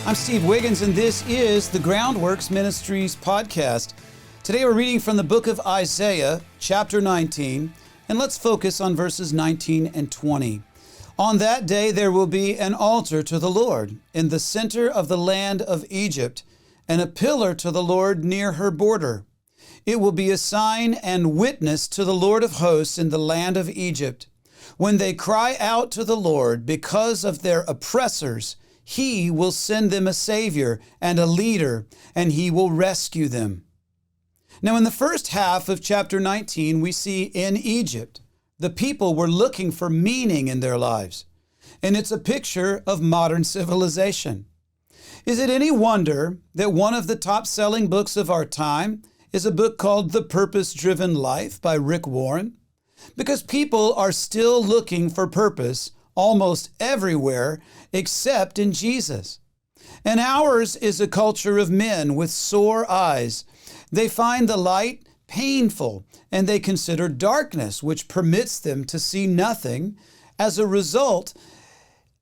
I'm Steve Wiggins, and this is the Groundworks Ministries podcast. Today we're reading from the book of Isaiah, chapter 19, and let's focus on verses 19 and 20. On that day there will be an altar to the Lord in the center of the land of Egypt, and a pillar to the Lord near her border. It will be a sign and witness to the Lord of hosts in the land of Egypt. When they cry out to the Lord because of their oppressors, He will send them a Savior and a leader, and He will rescue them. Now, in the first half of chapter 19, we see in Egypt, the people were looking for meaning in their lives, and it's a picture of modern civilization. Is it any wonder that one of the top-selling books of our time is a book called The Purpose-Driven Life by Rick Warren? Because people are still looking for purpose almost everywhere except in Jesus. And ours is a culture of men with sore eyes. They find the light painful, and they consider darkness, which permits them to see nothing, as a result,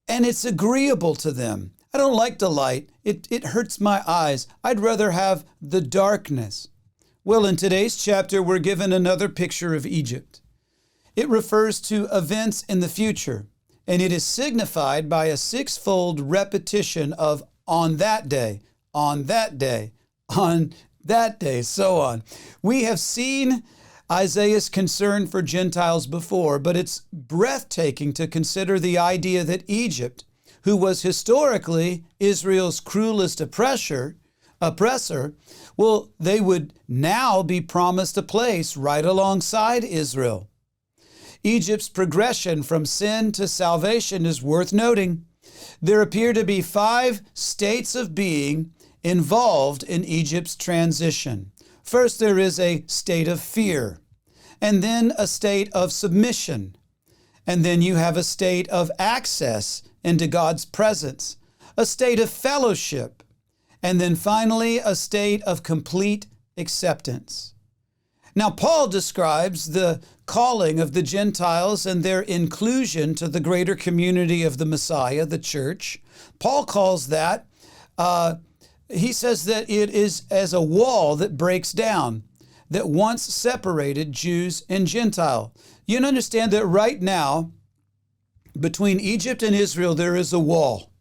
and it's agreeable to them. I don't like the light. It hurts my eyes. I'd rather have the darkness. Well, in today's chapter, we're given another picture of Egypt. It refers to events in the future, and it is signified by a six-fold repetition of on that day, on that day, on that day, so on. We have seen Isaiah's concern for Gentiles before, but it's breathtaking to consider the idea that Egypt, who was historically Israel's cruelest oppressor, well, they would now be promised a place right alongside Israel. Egypt's progression from sin to salvation is worth noting. There appear to be 5 states of being involved in Egypt's transition. First, there is a state of fear, and then a state of submission, and then you have a state of access into God's presence, a state of fellowship, and then finally a state of complete acceptance. Now, Paul describes the calling of the Gentiles and their inclusion to the greater community of the Messiah, the church. Paul calls that, he says that it is as a wall that breaks down, that once separated Jews and Gentile. You understand that right now, between Egypt and Israel, there is a wall.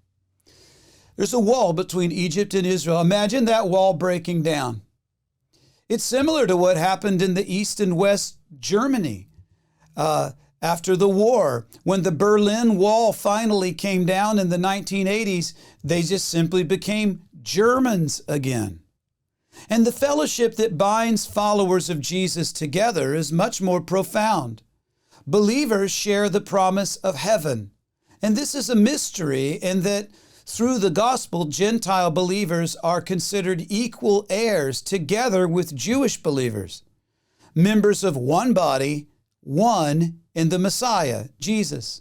There's a wall between Egypt and Israel. Imagine that wall breaking down. It's similar to what happened in the East and West Germany after the war. When the Berlin Wall finally came down in the 1980s, they just simply became Germans again. And the fellowship that binds followers of Jesus together is much more profound. Believers share the promise of heaven. And this is a mystery in that through the gospel, Gentile believers are considered equal heirs together with Jewish believers, members of one body, one in the Messiah, Jesus.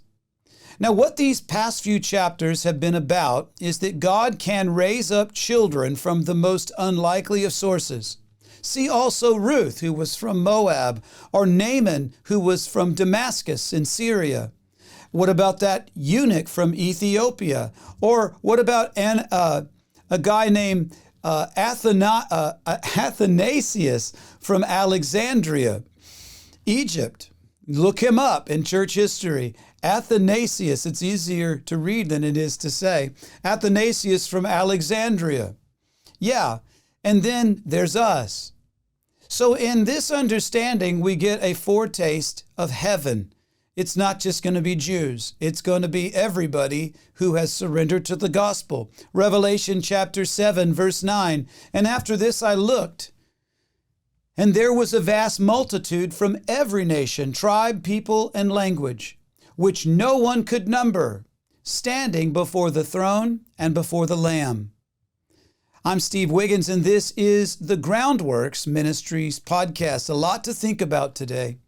Now, what these past few chapters have been about is that God can raise up children from the most unlikely of sources. See also Ruth, who was from Moab, or Naaman, who was from Damascus in Syria. What about that eunuch from Ethiopia? Or what about a guy named Athanasius from Alexandria, Egypt? Look him up in church history. Athanasius, it's easier to read than it is to say. Athanasius from Alexandria. Yeah, and then there's us. So in this understanding, we get a foretaste of heaven. It's not just going to be Jews. It's going to be everybody who has surrendered to the gospel. Revelation chapter 7, verse 9. And after this I looked, and there was a vast multitude from every nation, tribe, people, and language, which no one could number, standing before the throne and before the Lamb. I'm Steve Wiggins, and this is the Groundworks Ministries podcast. A lot to think about today.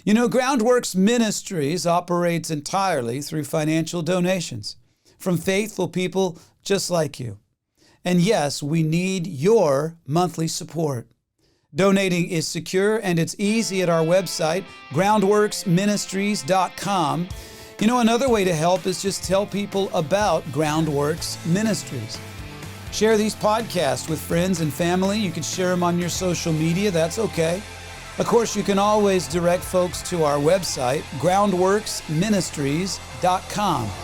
You know, Groundworks Ministries operates entirely through financial donations from faithful people just like you. And yes, we need your monthly support. Donating is secure and it's easy at our website, groundworksministries.com. You know, another way to help is just tell people about Groundworks Ministries. Share these podcasts with friends and family. You can share them on your social media. That's okay. Of course, you can always direct folks to our website, groundworksministries.com.